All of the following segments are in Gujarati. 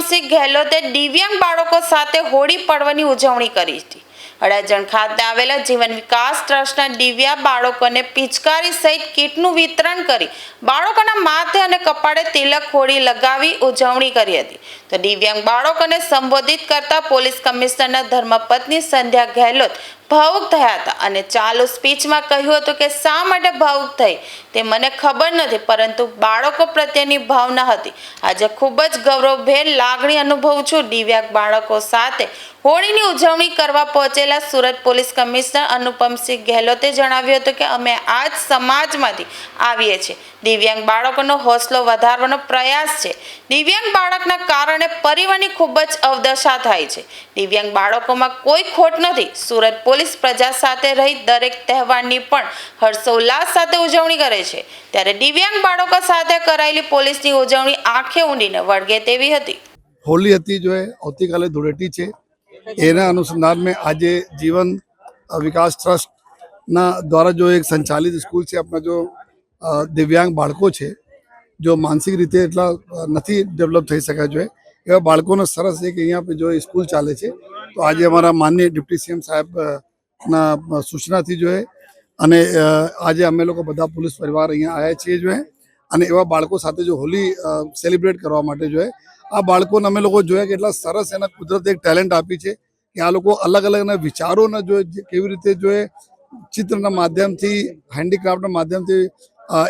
અનુપમસિંહ ગેહલોતે દિવ્યાંગ બાળકો સાથે હોળી પર્વની ઉજવણી કરી હતી। અડાજણ ખાતે આવેલા જીવન વિકાસ ટ્રસ્ટના દિવ્યાંગ બાળકોને પિચકારી સહિત કીટનું વિતરણ કરી બાળકોના માથે અને કપાળે તિલક હોળી લગાવી ઉજવણી કરી હતી। તો દિવ્યાંગ બાળકોને સંબોધિત કરતા પોલીસ કમિશનરના ધર્મપત્ની સંધ્યા ગેહલોત ભાવુક થયા હતા અને ચાલુ સ્પીચમાં કહ્યું હતું કે શા માટે ભાવુક થઈ તે મને ખબર નથી, પરંતુ બાળકો પ્રત્યેની ભાવના હતી। આજે ખૂબ જ ગૌરવભેર લાગણી અનુભવું છું। દિવ્યાંગ બાળકો સાથે હોળીની ઉજવણી કરવા પહોંચેલા સુરત પોલીસ કમિશનર અનુપમસિંહ ગેહલોતે જણાવ્યું હતું કે અમે આ જ સમાજમાંથી આવીએ છીએ। દિવ્યાંગ બાળકોનો હોસલો વધારવાનો પ્રયાસ છે। દિવ્યાંગ બાળકના કારણે પરિવારની ખૂબ જ અવદશા થાય છે। દિવ્યાંગ બાળકોમાં કોઈ ખોટ નથી। સુરત પોલીસ પ્રજા સાથે રહી દરેક તહેવારની પણ હર્ષોલ્લાસ સાથે ઉજવણી કરે છે, ત્યારે દિવ્યાંગ બાળકો સાથે કરાયેલી પોલીસની ઉજવણી આંખે ઊંડીને વળગે તેવી હતી। होली હતી जो है આવતીકાલે ધૂળેટી છે, એના અનુસંધાન में આજે जीवन विकास ट्रस्ट ना द्वारा जो एक संचालित स्कूल છે अपना जो दिव्यांग બાળકો છે जो मानसिक રીતે એટલા નથી ડેવલપ થઈ શક્યા જો એવા બાળકોનો સરસ એક અહીંયા पे जो स्कूल ચાલે છે। તો આજે અમારા માનનીય ડિપ્ટી સીએમ સાહેબ ના સૂચનાથી જો અને આજે અમે લોકો બધા પોલીસ પરિવાર અહીંયા આવ્યા છીએ જો અને એવા બાળકો સાથે જો હોલી સેલિબ્રેટ કરવા માટે જો આ બાળકોને અમે લોકો જોયા કે એટલા સરસ એના કુદરતે એક ટેલેન્ટ આપી છે કે આ લોકો અલગ અલગના વિચારોના જો કેવી રીતે જો ચિત્રના માધ્યમથી હેન્ડીક્રાફ્ટના માધ્યમથી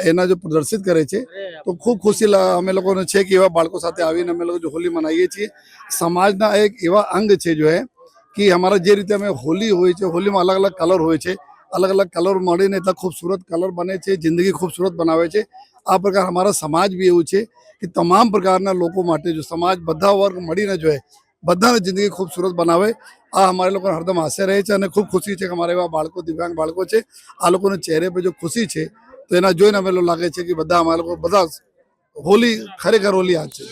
એના જો પ્રદર્શિત કરે છે। તો ખૂબ ખુશી અમે લોકોને છે કે એવા બાળકો સાથે આવીને અમે લોકો જો હોલી મનાવીએ છીએ। સમાજના એક એવા અંગ છે જો કે અમારા જે રીતે અમે હોલી હોય છે, હોલીમાં અલગ અલગ કલર હોય છે, अलग अलग कलर મળીને એટલા खूबसूरत कलर बने છે, જિંદગી खूबसूरत બનાવે છે। આ પ્રકાર અમારા સમાજ બી એવું છે કે તમામ પ્રકારના લોકો માટે જો સમાજ બધા વર્ગ મળીને જો બધાને જિંદગી खूबसूरत બનાવે। આ અમારે લોકો હરદમ આશા રહે છે અને ખૂબ ખુશી છે કે અમારા એવા બાળકો દિવ્યાંગ બાળકો છે, આ લોકોના ચહેરે પર જો ખુશી છે તો એના જોઈને અમે લોકો લાગે છે કે બધા અમારા લોકો બધા હોલી ખરેખર હોલી આજ છે।